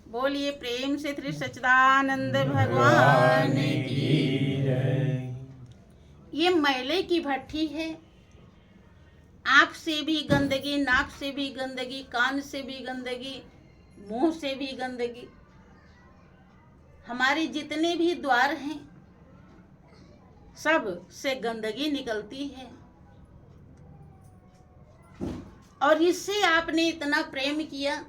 बोलिए प्रेम से श्री सच्चिदानंद भगवान की जय। ये मैले की भट्ठी है। आँख से भी गंदगी, नाक से भी गंदगी, कान से भी गंदगी, मुंह से भी गंदगी। हमारे जितने भी द्वार हैं सब से गंदगी निकलती है। और इससे आपने इतना प्रेम किया,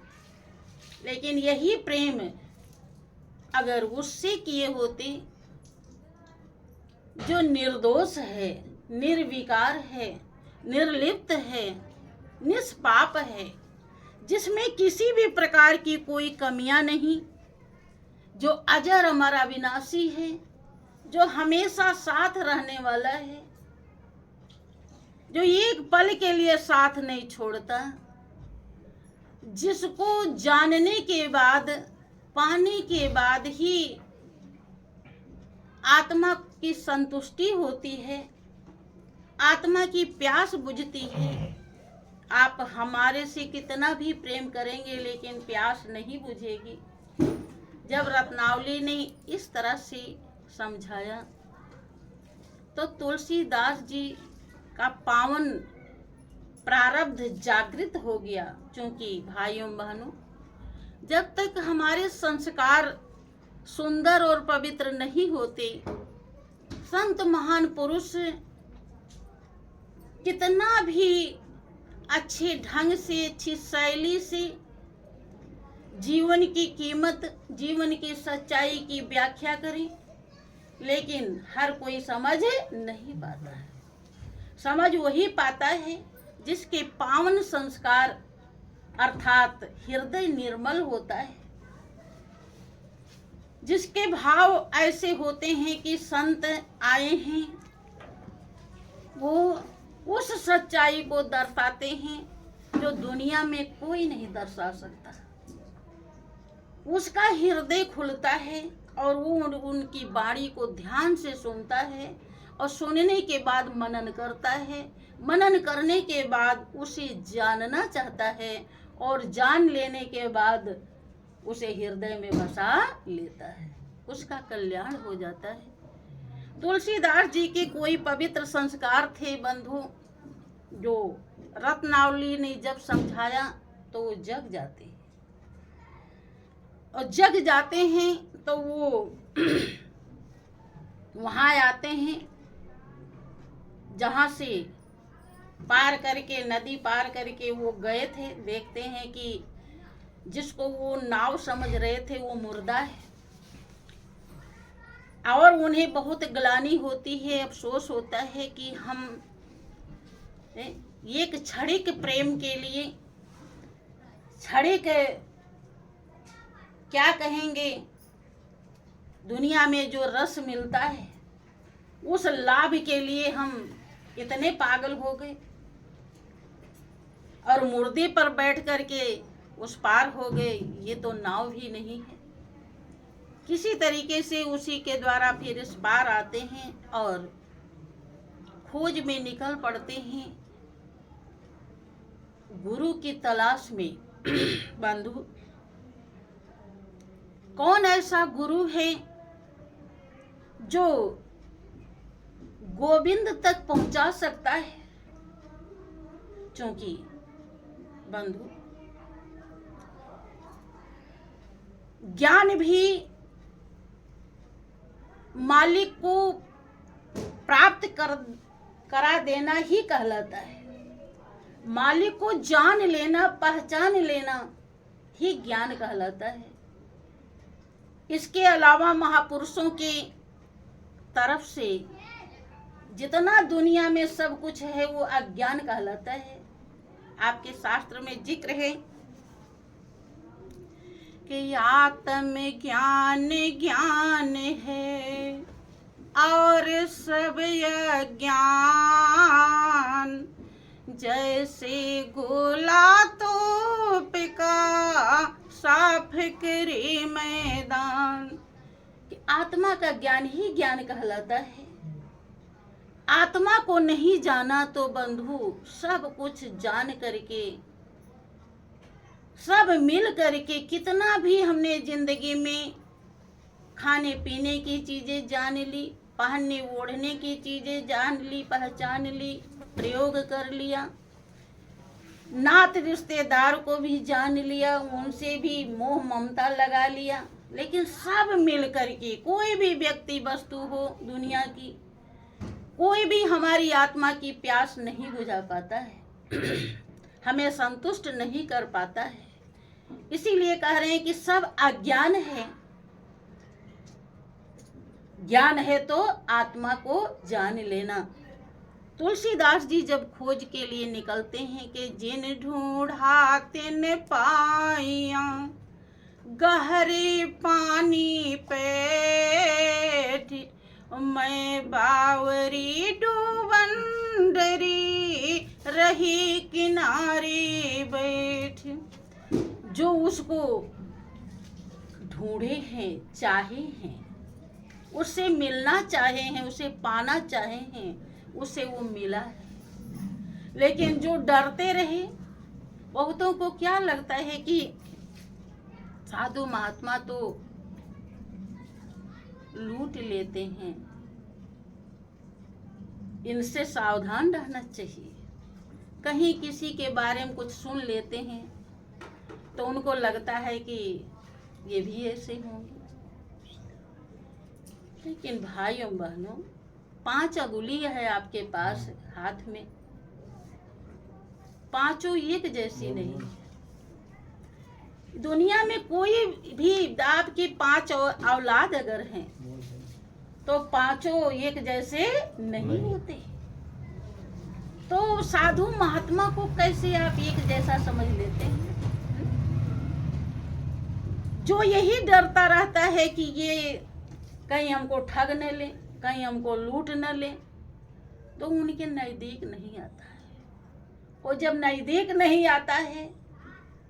लेकिन यही प्रेम अगर उससे किए होते जो निर्दोष है, निर्विकार है, निर्लिप्त है, निष्पाप है, जिसमें किसी भी प्रकार की कोई कमियां नहीं, जो अजर अमर अविनाशी है, जो हमेशा साथ रहने वाला है, जो एक पल के लिए साथ नहीं छोड़ता, जिसको जानने के बाद, पाने के बाद ही आत्मा की संतुष्टि होती है, आत्मा की प्यास बुझती है। आप हमारे से कितना भी प्रेम करेंगे लेकिन प्यास नहीं बुझेगी। जब रत्नावली ने इस तरह से समझाया तो तुलसीदास जी का पावन प्रारब्ध जागृत हो गया। क्योंकि भाइयों बहनों, जब तक हमारे संस्कार सुंदर और पवित्र नहीं होते, संत महान पुरुष कितना भी अच्छे ढंग से, अच्छी शैली से जीवन की कीमत, जीवन की सच्चाई की व्याख्या करें, लेकिन हर कोई समझ नहीं पाता है। समझ वही पाता है जिसके पावन संस्कार अर्थात हृदय निर्मल होता है, जिसके भाव ऐसे होते हैं कि संत आए हैं, वो उस सच्चाई को दर्शाते हैं जो दुनिया में कोई नहीं दर्शा सकता। उसका हृदय खुलता है और वो उनकी वाणी को ध्यान से सुनता है और सुनने के बाद मनन करता है। मनन करने के बाद उसे जानना चाहता है और जान लेने के बाद उसे हृदय में बसा लेता है। उसका कल्याण हो जाता है। तुलसीदास जी के कोई पवित्र संस्कार थे बंधु, जो रत्नावली ने जब समझाया तो वो जग जाते हैं। और जग जाते हैं तो वो वहां आते हैं जहां से पार करके, नदी पार करके वो गए थे। देखते हैं कि जिसको वो नाव समझ रहे थे वो मुर्दा है और उन्हें बहुत ग्लानि होती है, अफसोस होता है कि हम एक क्षणिक प्रेम के लिए, क्षणिक क्या कहेंगे, दुनिया में जो रस मिलता है उस लाभ के लिए हम इतने पागल हो गए और मुर्दे पर बैठ करके उस पार हो गए। ये तो नाव भी नहीं है। किसी तरीके से उसी के द्वारा फिर इस पार आते हैं और खोज में निकल पड़ते हैं गुरु की तलाश में। बंधु, कौन ऐसा गुरु है जो गोविंद तक पहुंचा सकता है? क्योंकि बंधु, ज्ञान भी मालिक को प्राप्त करा देना ही कहलाता है। मालिक को जान लेना, पहचान लेना ही ज्ञान कहलाता है। इसके अलावा महापुरुषों की तरफ से जितना दुनिया में सब कुछ है वो अज्ञान कहलाता है। आपके शास्त्र में जिक्र है कि आत्म ज्ञान ज्ञान है और सब अज्ञान, जैसे गोला तोप का साफ करे मैदान। कि आत्मा का ज्ञान ही ज्ञान कहलाता है। आत्मा को नहीं जाना तो बंधु सब कुछ जान करके सब मिल करके कितना भी हमने जिंदगी में खाने पीने की चीजें जान ली, पहनने ओढ़ने की चीजें जान ली, पहचान ली, प्रयोग कर लिया, नात रिश्तेदार को भी जान लिया, उनसे भी मोह ममता लगा लिया, लेकिन सब मिल करके कोई भी व्यक्ति वस्तु हो दुनिया की, कोई भी हमारी आत्मा की प्यास नहीं बुझा पाता है, हमें संतुष्ट नहीं कर पाता है। इसीलिए कह रहे हैं कि सब अज्ञान है। ज्ञान है तो आत्मा को जान लेना। तुलसीदास जी जब खोज के लिए निकलते हैं कि जिन ढूंढा तिन पाइया, गहरे पानी पेठ, मैं बावरी डूबंडरी रही किनारे बैठ। जो उसको ढूंढे हैं, चाहे हैं, उससे मिलना चाहे हैं, उसे पाना चाहे हैं, उसे वो मिला है। लेकिन जो डरते रहे, बहुतों को क्या लगता है कि साधु महात्मा तो लूट लेते हैं, इनसे सावधान रहना चाहिए। कहीं किसी के बारे में कुछ सुन लेते हैं तो उनको लगता है कि ये भी ऐसे होंगे। लेकिन भाइयों बहनों, 5 अंगुली है आपके पास हाथ में, पांचों एक जैसी नहीं है। दुनिया में कोई भी आपकी 5 औलाद अगर हैं तो पांचों एक जैसे नहीं होते। तो साधु महात्मा को कैसे आप एक जैसा समझ लेते हैं? जो यही डरता रहता है कि ये कहीं हमको ठग न ले, कहीं हमको लूट न ले, तो उनके नजदीक नहीं आता है। और जब नजदीक नहीं आता है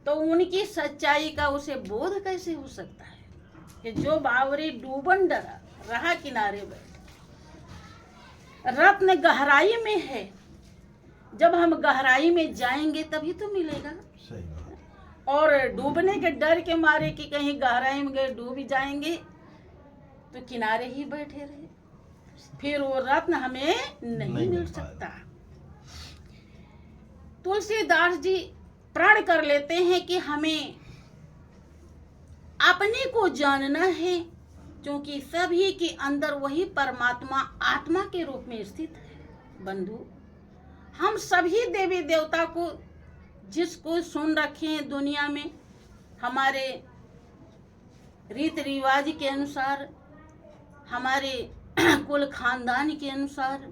तो उनकी सच्चाई का उसे बोध कैसे हो सकता है कि जो बावरी डूबन डरा रहा किनारे बैठ। रत्न गहराई में है, जब हम गहराई में जाएंगे तभी तो मिलेगा। और डूबने के डर के मारे कि कहीं गहराई में गए डूब जाएंगे तो किनारे ही बैठे रहे, फिर वो रत्न हमें नहीं मिल सकता। तुलसीदास जी प्रण कर लेते हैं कि हमें अपने को जानना है, क्योंकि सभी के अंदर वही परमात्मा आत्मा के रूप में स्थित है। बंधु, हम सभी देवी देवता को जिसको सुन रखे हैं दुनिया में, हमारे रीति रिवाज के अनुसार, हमारे कुल खानदान के अनुसार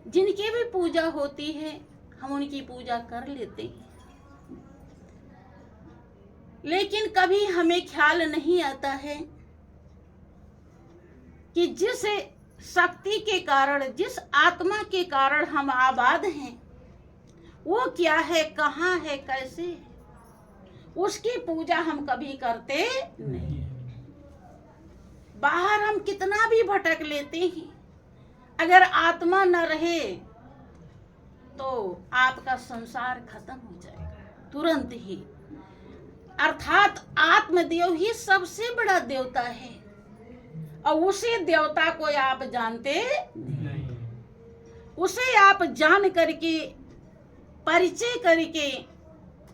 जिनकी भी पूजा होती है हम उनकी पूजा कर लेते हैं। लेकिन कभी हमें ख्याल नहीं आता है कि जिस शक्ति के कारण, जिस आत्मा के कारण हम आबाद हैं, वो क्या है, कहाँ है, कैसे है, उसकी पूजा हम कभी करते नहीं। बाहर हम कितना भी भटक लेते हैं, अगर आत्मा न रहे तो आपका संसार खत्म हो जाएगा तुरंत ही। अर्थात आत्मदेव ही सबसे बड़ा देवता है, और उसी देवता को आप जानते नहीं। उसे आप जान करके, परिचय करके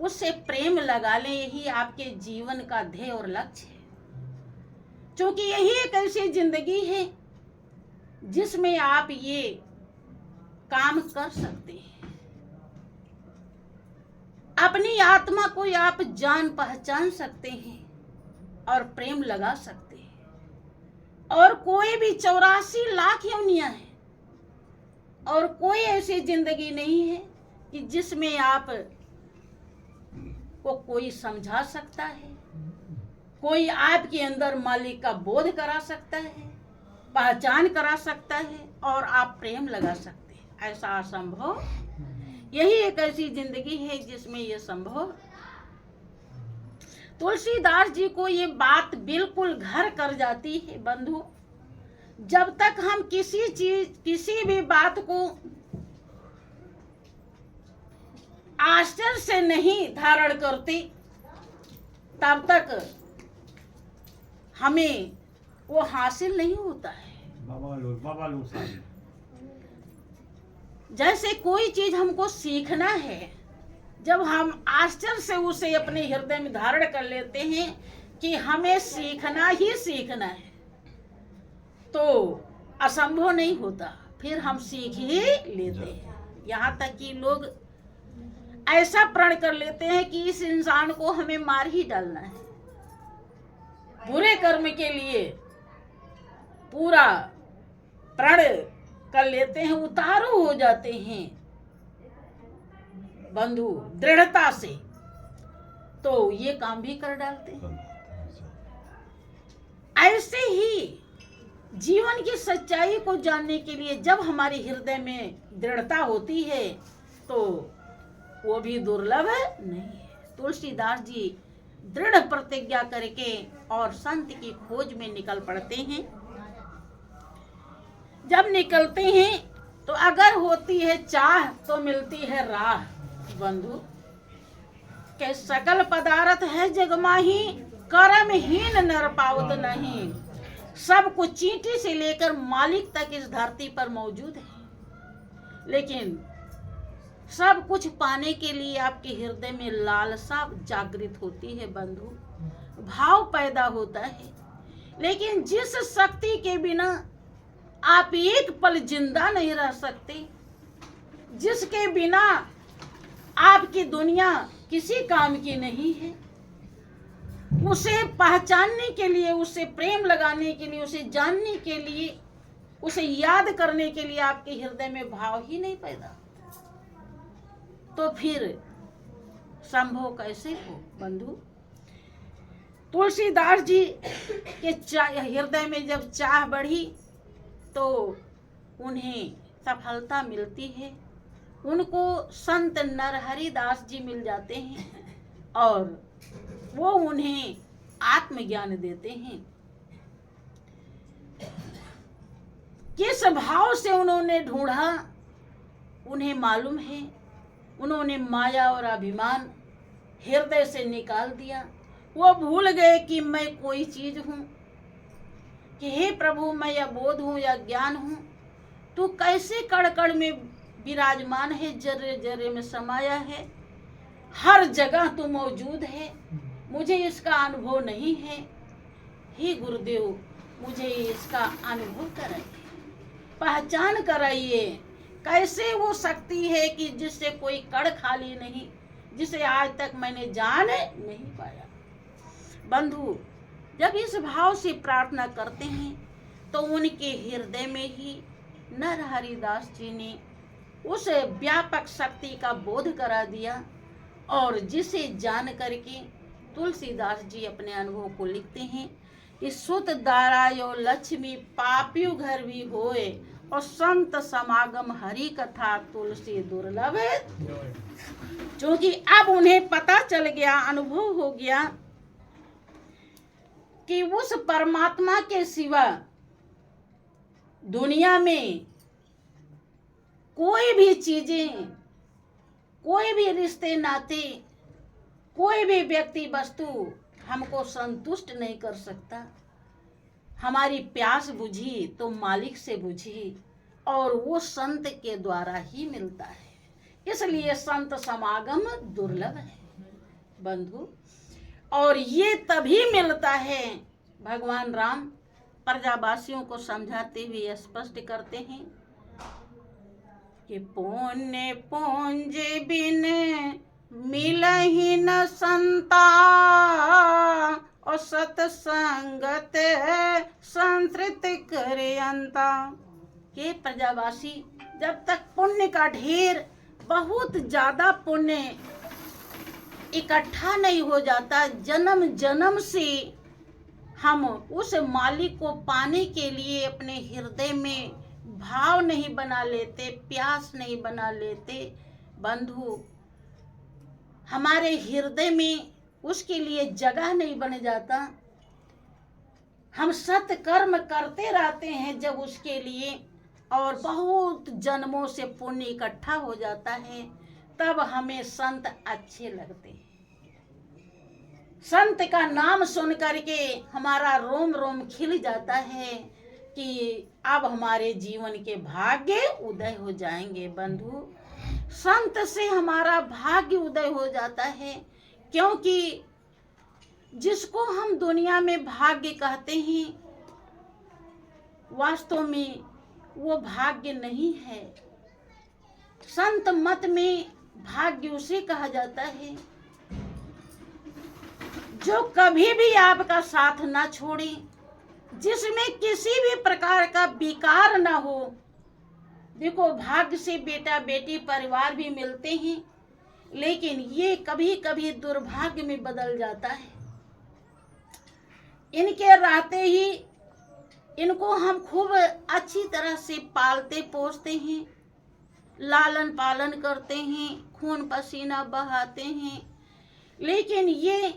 उससे प्रेम लगा लें, यही आपके जीवन का ध्येय और लक्ष्य है। क्योंकि यही एक ऐसी जिंदगी है जिसमें आप ये काम कर सकते हैं। अपनी आत्मा को आप जान पहचान सकते हैं और प्रेम लगा सकते हैं। और कोई भी 84 लाख योनियां हैं, और कोई ऐसी जिंदगी नहीं है कि जिसमें आप को कोई समझा सकता है, कोई आपके अंदर मालिक का बोध करा सकता है, पहचान करा सकता है और आप प्रेम लगा सकते हैं। ऐसा असंभव, यही एक ऐसी जिंदगी है जिसमें यह संभव। तुलसीदास जी को ये बात बिल्कुल घर कर जाती है। बंधु, जब तक हम किसी चीज, किसी भी बात को आश्चर्य से नहीं धारण करते, तब तक हमें वो हासिल नहीं होता है। बाबा लोग साहब, जैसे कोई चीज हमको सीखना है, जब हम आश्चर्य से उसे अपने हृदय में धारण कर लेते हैं कि हमें सीखना ही सीखना है, तो असंभव नहीं होता, फिर हम सीख ही लेते हैं। यहाँ तक कि लोग ऐसा प्रण कर लेते हैं कि इस इंसान को हमें मार ही डालना है। बुरे कर्म के लिए पूरा प्रण कर लेते हैं, उतारू हो जाते हैं बंधु दृढ़ता से, तो ये काम भी कर डालते हैं। ऐसे ही जीवन की सच्चाई को जानने के लिए जब हमारे हृदय में दृढ़ता होती है तो वो भी दुर्लभ नहीं है। तुलसीदास जी दृढ़ प्रतिज्ञा करके और संत की खोज में निकल पड़ते हैं। जब निकलते हैं तो अगर होती है चाह तो मिलती है राह। बंधु के सकल पदार्थ है जगमाही, कर्महीन नर पावत नहीं। सब कुछ चींटी से लेकर मालिक तक इस धरती पर मौजूद है, लेकिन सब कुछ पाने के लिए आपके हृदय में लालसा जागृत होती है बंधु, भाव पैदा होता है। लेकिन जिस शक्ति के बिना आप एक पल जिंदा नहीं रह सकते, जिसके बिना आपकी दुनिया किसी काम की नहीं है, उसे पहचानने के लिए, उसे प्रेम लगाने के लिए, उसे जानने के लिए, उसे याद करने के लिए आपके हृदय में भाव ही नहीं पैदा, तो फिर संभव कैसे हो बंधु। तुलसीदास जी के हृदय में जब चाह बढ़ी तो उन्हें सफलता मिलती है। उनको संत नरहरिदास जी मिल जाते हैं और वो उन्हें आत्मज्ञान देते हैं। किस भाव से उन्होंने ढूंढा उन्हें मालूम है। उन्होंने माया और अभिमान हृदय से निकाल दिया। वो भूल गए कि मैं कोई चीज हूँ, कि हे प्रभु मैं या बोध हूँ या ज्ञान हूँ। तू कैसे कण कण में विराजमान है, जर्रे जर्रे में समाया है, हर जगह तू मौजूद है, मुझे इसका अनुभव नहीं है। हे गुरुदेव मुझे इसका अनुभव कराइए, पहचान कराइए, कैसे वो शक्ति है कि जिससे कोई कण खाली नहीं, जिसे आज तक मैंने जान नहीं पाया। बंधु जब इस भाव से प्रार्थना करते हैं तो उनके हृदय में ही नरहरिदास जी ने उस व्यापक शक्ति का बोध करा दिया, और जिसे जान करके तुलसीदास जी अपने अनुभव को लिखते हैं कि सुत दारायो लक्ष्मी पापियु घर भी होए, और संत समागम हरि कथा तुलसी दुर्लभ। क्योंकि अब उन्हें पता चल गया, अनुभव हो गया कि उस परमात्मा के सिवा दुनिया में कोई भी चीजें, कोई भी रिश्ते नाते, कोई भी व्यक्ति वस्तु हमको संतुष्ट नहीं कर सकता। हमारी प्यास बुझी तो मालिक से बुझी, और वो संत के द्वारा ही मिलता है। इसलिए संत समागम दुर्लभ है बंधु, और ये तभी मिलता है। भगवान राम प्रजावासियों को समझाते हुए स्पष्ट करते हैं कि पुण्य पुंज बिन मिलहि न संता, और सत्संगत संतृत करे अंता। के प्रजावासी जब तक पुण्य का ढेर, बहुत ज्यादा पुण्य इकट्ठा नहीं हो जाता, जन्म जन्म से हम उस मालिक को पाने के लिए अपने हृदय में भाव नहीं बना लेते, प्यास नहीं बना लेते बंधु, हमारे हृदय में उसके लिए जगह नहीं बन जाता। हम सत्कर्म करते रहते हैं जब उसके लिए, और बहुत जन्मों से पुण्य इकट्ठा हो जाता है, तब हमें संत अच्छे लगते हैं। संत का नाम सुन करके हमारा रोम रोम खिल जाता है कि अब हमारे जीवन के भाग्य उदय हो जाएंगे। बंधु, संत से हमारा भाग्य उदय हो जाता है, क्योंकि जिसको हम दुनिया में भाग्य कहते हैं वास्तव में वो भाग्य नहीं है। संत मत में भाग्य उसे कहा जाता है जो कभी भी आपका साथ ना छोड़े, जिसमें किसी भी प्रकार का विकार ना हो। देखो, भाग्य से बेटा बेटी परिवार भी मिलते हैं, लेकिन ये कभी कभी दुर्भाग्य में बदल जाता है। इनके रहते ही इनको हम खूब अच्छी तरह से पालते पोसते हैं, लालन पालन करते हैं, खून पसीना बहाते हैं, लेकिन ये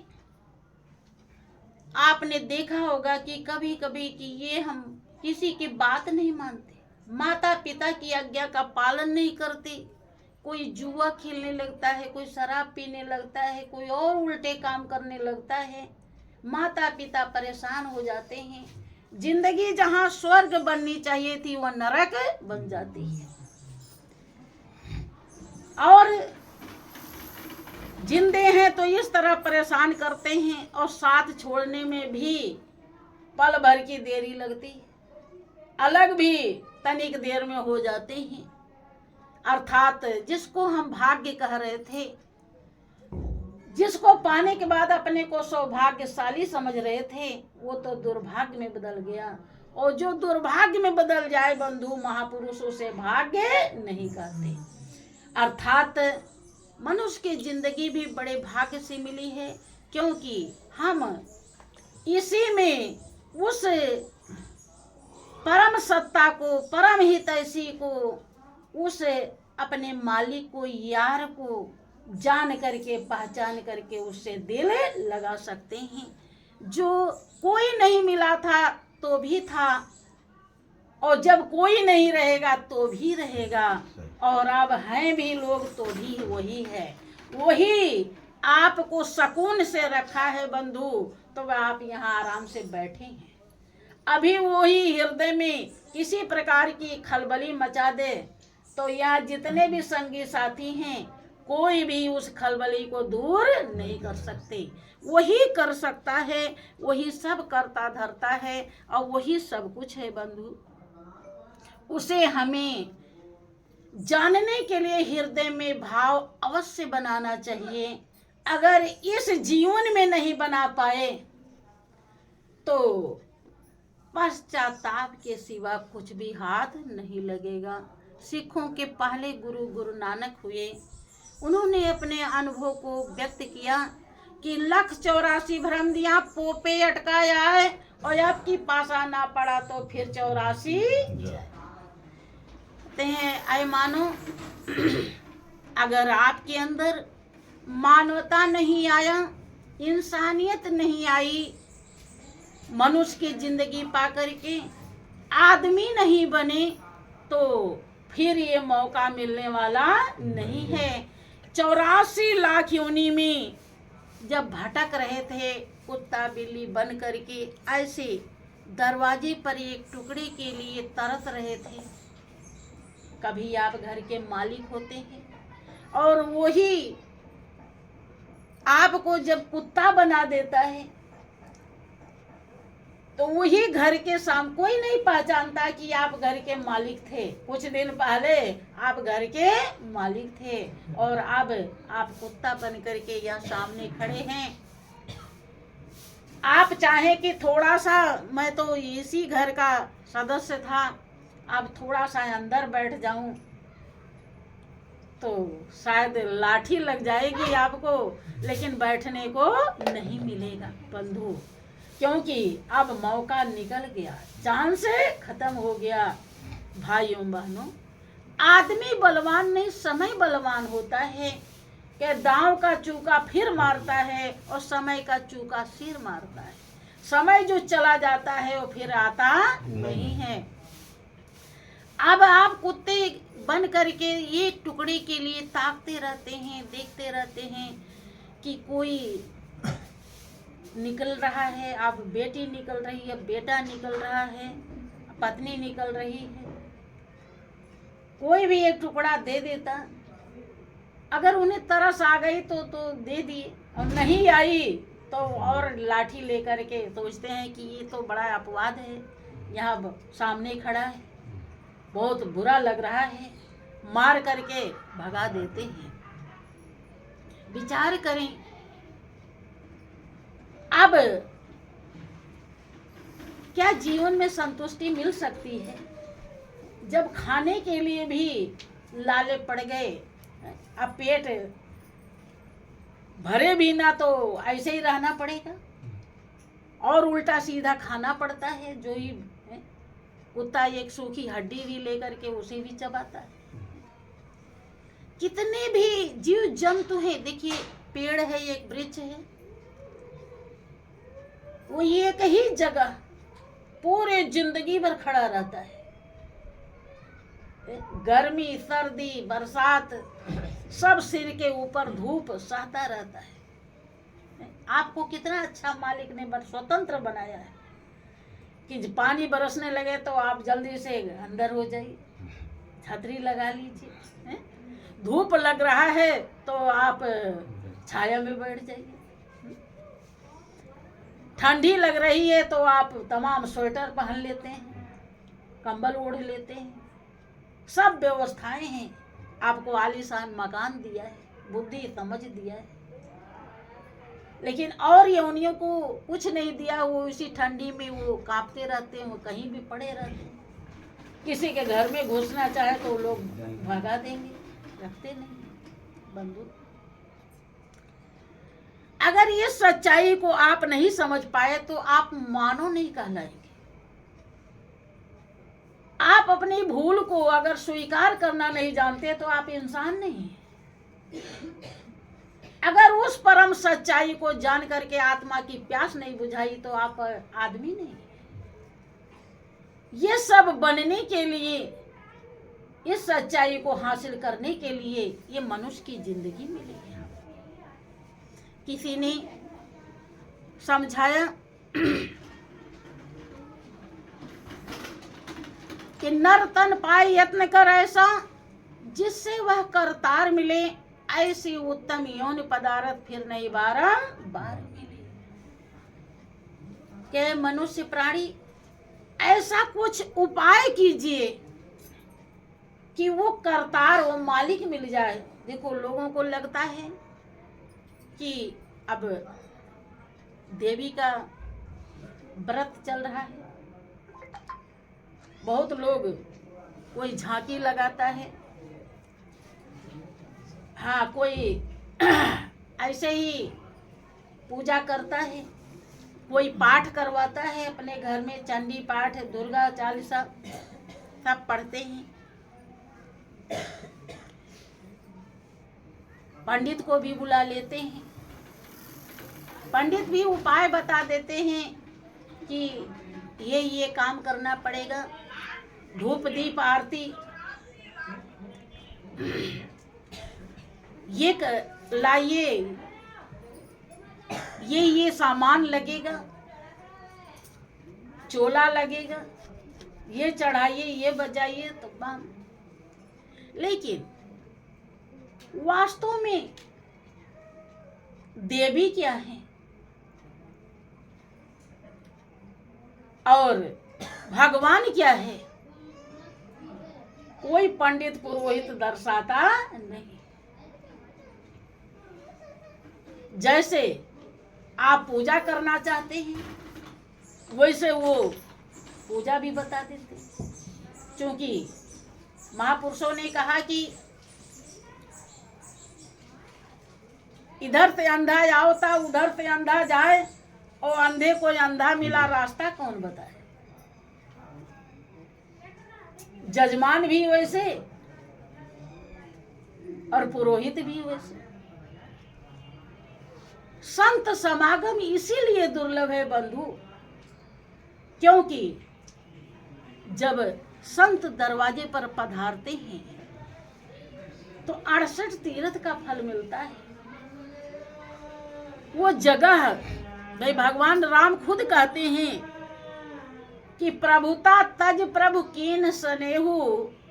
आपने देखा होगा कि कभी कभी कि ये हम किसी की बात नहीं मानते, माता पिता की आज्ञा का पालन नहीं करते। कोई जुआ खेलने लगता है, कोई शराब पीने लगता है, कोई और उल्टे काम करने लगता है। माता पिता परेशान हो जाते हैं। जिंदगी जहाँ स्वर्ग बननी चाहिए थी वह नरक बन जाती है। और जिंदे हैं तो इस तरह परेशान करते हैं, और साथ छोड़ने में भी पल भर की देरी लगती है, अलग भी तनिक देर में हो जाते हैं। अर्थात जिसको हम भाग्य कह रहे थे, जिसको पाने के बाद अपने को सौभाग्यशाली समझ रहे थे, वो तो दुर्भाग्य में बदल गया। और जो दुर्भाग्य में बदल जाए बंधु, महापुरुषों से भाग्य नहीं कहते। अर्थात मनुष्य की जिंदगी भी बड़े भाग्य से मिली है, क्योंकि हम इसी में उस परम सत्ता को, परम हितैषी को, उस अपने मालिक को, यार को जान करके, पहचान करके उससे दिल लगा सकते हैं। जो कोई नहीं मिला था तो भी था, और जब कोई नहीं रहेगा तो भी रहेगा, और अब हैं भी लोग तो भी वही है। वही आपको सुकून से रखा है बंधु, तो वह आप यहाँ आराम से बैठे हैं। अभी वही हृदय में किसी प्रकार की खलबली मचा दे तो यहाँ जितने भी संगी साथी हैं, कोई भी उस खलबली को दूर नहीं कर सकते। वही कर सकता है, वही सब करता धरता है, और वही सब कुछ है बंधु। उसे हमें जानने के लिए हृदय में भाव अवश्य बनाना चाहिए। अगर इस जीवन में नहीं बना पाए तो पश्चाताप के सिवा कुछ भी हाथ नहीं लगेगा। सिखों के पहले गुरु नानक हुए, उन्होंने अपने अनुभव को व्यक्त किया कि 184 भ्रम दिया पोपे अटकाया है, और आपकी पासा ना पड़ा तो फिर 84 कहते हैं। आए मानो, अगर आपके अंदर मानवता नहीं आया, इंसानियत नहीं आई, मनुष्य की जिंदगी पा करके आदमी नहीं बने, तो फिर ये मौका मिलने वाला नहीं है। 84 लाख योनि में जब भटक रहे थे कुत्ता बिल्ली बन करके, ऐसे दरवाजे पर एक टुकड़े के लिए तरस रहे थे। कभी आप घर के मालिक होते हैं, और वही आपको जब कुत्ता बना देता है, तो वही घर के सामने कोई नहीं पहचानता कि आप घर के मालिक थे। कुछ दिन पहले आप घर के मालिक थे, और अब आप कुत्ता बन करके यहाँ सामने खड़े हैं। आप चाहे कि थोड़ा सा, मैं तो इसी घर का सदस्य था, अब थोड़ा सा अंदर बैठ जाऊं तो शायद लाठी लग जाएगी आपको, लेकिन बैठने को नहीं मिलेगा बंधु, क्योंकि अब मौका निकल गया, चांस खत्म हो गया। भाइयों बहनों, आदमी बलवान नहीं, समय बलवान होता है कि दांव का चूका फिर मारता है, और समय का चूका सिर मारता है। समय जो चला जाता है वो फिर आता नहीं है। अब आप कुत्ते बन करके ये टुकड़े के लिए ताकते रहते हैं, देखते रहते हैं कि कोई निकल रहा है, अब बेटी निकल रही है, बेटा निकल रहा है, पत्नी निकल रही है, कोई भी एक टुकड़ा दे देता। अगर उन्हें तरस आ गई तो दे दिए, और नहीं आई तो और लाठी लेकर के सोचते हैं कि ये तो बड़ा अपवाद है, यहाँ सामने खड़ा है, बहुत बुरा लग रहा है, मार करके भगा देते हैं। विचार करें, अब क्या जीवन में संतुष्टि मिल सकती है जब खाने के लिए भी लाले पड़ गए? अब पेट भरे भी ना तो ऐसे ही रहना पड़ेगा, और उल्टा सीधा खाना पड़ता है। जो ही कुत्ता एक सूखी हड्डी भी लेकर के उसे भी चबाता है। कितने भी जीव जंतु हैं, देखिए पेड़ है, एक वृक्ष है, वो एक ही जगह पूरे जिंदगी भर खड़ा रहता है। गर्मी, सर्दी, बरसात सब सिर के ऊपर धूप सहता रहता है। आपको कितना अच्छा मालिक ने स्वतंत्र बनाया है कि पानी बरसने लगे तो आप जल्दी से अंदर हो जाइए, छतरी लगा लीजिए। धूप लग रहा है तो आप छाया में बैठ जाइए, ठंडी लग रही है तो आप तमाम स्वेटर पहन लेते हैं, कंबल ओढ़ लेते हैं। सब व्यवस्थाएं हैं। आपको आलीशान मकान दिया है, बुद्धि समझ दिया है, लेकिन और योनियों को कुछ नहीं दिया। वो इसी ठंडी में वो कांपते रहते हैं, वो कहीं भी पड़े रहते हैं। किसी के घर में घुसना चाहे तो लोग भगा देंगे, रखते नहीं बंदूक। अगर ये सच्चाई को आप नहीं समझ पाए तो आप मानव नहीं कहलाएंगे। आप अपनी भूल को अगर स्वीकार करना नहीं जानते तो आप इंसान नहीं हैं। अगर उस परम सच्चाई को जान करके आत्मा की प्यास नहीं बुझाई तो आप आदमी नहीं। ये सब बनने के लिए, इस सच्चाई को हासिल करने के लिए ये मनुष्य की जिंदगी मिली है। किसी ने समझाया कि नर तन पाए यत्न कर ऐसा, जिससे वह करतार मिले, ऐसी उत्तम यौन पदार्थ फिर नहीं बारंबार मिले। के मनुष्य प्राणी ऐसा कुछ उपाय कीजिए कि वो करतार, वो मालिक मिल जाए। देखो लोगों को लगता है कि अब देवी का व्रत चल रहा है, बहुत लोग कोई झांकी लगाता है, हाँ कोई ऐसे ही पूजा करता है, कोई पाठ करवाता है अपने घर में, चंडी पाठ, दुर्गा चालीसा सब पढ़ते हैं। पंडित को भी बुला लेते हैं, पंडित भी उपाय बता देते हैं कि ये काम करना पड़ेगा, धूप दीप आरती ये लाइए, ये सामान लगेगा, चोला लगेगा, ये चढ़ाइए, ये बजाइए तो बम। लेकिन वास्तव में देवी क्या है और भगवान क्या है, कोई पंडित पुरोहित दर्शाता नहीं। जैसे आप पूजा करना चाहते हैं वैसे वो पूजा भी बता देते, क्योंकि महापुरुषों ने कहा कि इधर से अंधा आवता, उधर से अंधा जाए, और अंधे को अंधा मिला, रास्ता कौन बताए। जजमान भी वैसे और पुरोहित भी वैसे। संत समागम इसीलिए दुर्लभ है बंधु, क्योंकि जब संत दरवाजे पर पधारते हैं तो 68 तीर्थ का फल मिलता है। वो जगह भाई भगवान राम खुद कहते हैं कि प्रभुता तज प्रभु कीन स्नेहु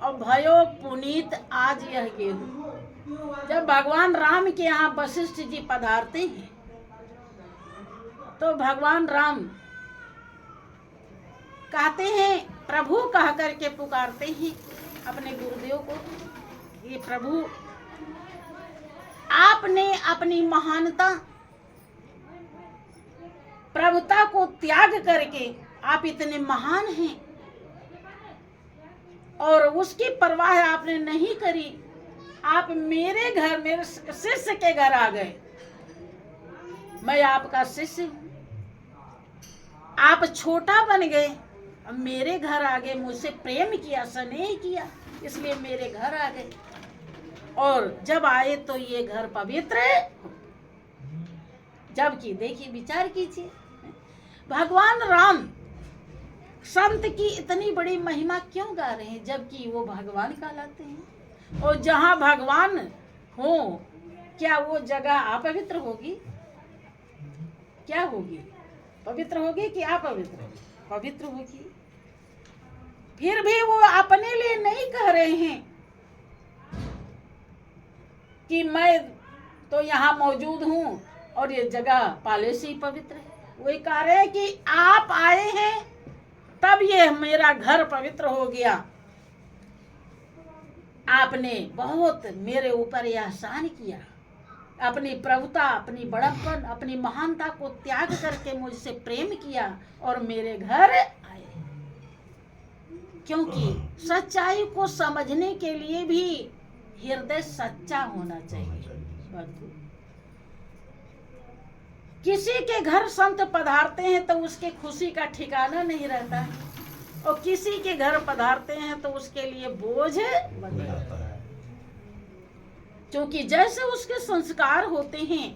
और भयो पुनीत आज यह गेहूं। जब भगवान राम के यहाँ वशिष्ठ जी पधारते हैं तो भगवान राम कहते हैं, प्रभु कह करके पुकारते हैं अपने गुरुदेव को, ये प्रभु आपने अपनी महानता प्रभुता को त्याग करके आप इतने महान हैं और उसकी परवाह आपने नहीं करी। आप मेरे घर, मेरे शिष्य के घर आ गए, मैं आपका शिष्य हूं, आप छोटा बन गए, अब मेरे घर आ गए, मुझसे प्रेम किया, स्नेह किया, इसलिए मेरे घर आ गए और जब आए तो ये घर पवित्र है। जबकि देखिए, विचार कीजिए, भगवान राम संत की इतनी बड़ी महिमा क्यों गा रहे हैं जबकि वो भगवान कहलाते हैं। और जहां भगवान हो, क्या वो जगह अपवित्र होगी? क्या होगी? पवित्र होगी कि अपवित्र? पवित्र होगी। फिर भी वो अपने लिए नहीं कह रहे हैं कि मैं तो यहाँ मौजूद हूँ और ये जगह पहले से ही पवित्र है। वही कह रहे हैं कि आप आए हैं तब ये मेरा घर पवित्र हो गया। आपने बहुत मेरे ऊपर एहसान किया, अपनी प्रभुता, अपनी बड़प्पन, अपनी महानता को त्याग करके मुझसे प्रेम किया और मेरे घर आए। क्योंकि सच्चाई को समझने के लिए भी हृदय सच्चा होना चाहिए। बंधु, किसी के घर संत पधारते हैं तो उसके खुशी का ठिकाना नहीं रहता है और किसी के घर पधारते हैं तो उसके लिए बोझ बन जाता है। क्योंकि जैसे उसके संस्कार होते हैं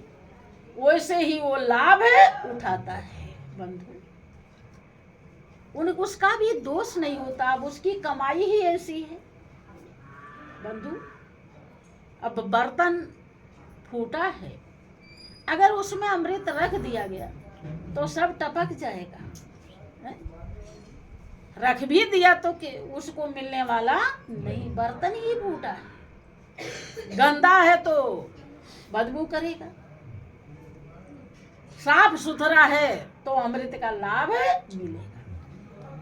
वैसे ही वो लाभ उठाता है। बंधु, उसका भी दोष नहीं होता, अब उसकी कमाई ही ऐसी है। बंधु, अब बर्तन फूटा है, अगर उसमें अमृत रख दिया गया तो सब टपक जाएगा, है? रख भी दिया तो उसको मिलने वाला नहीं, बर्तन ही फूटा है। गंदा है तो बदबू करेगा, साफ सुथरा है तो अमृत का लाभ मिलेगा।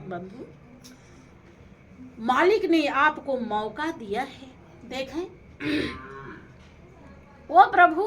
बंधु, मालिक ने आपको मौका दिया है। देखें, वो प्रभु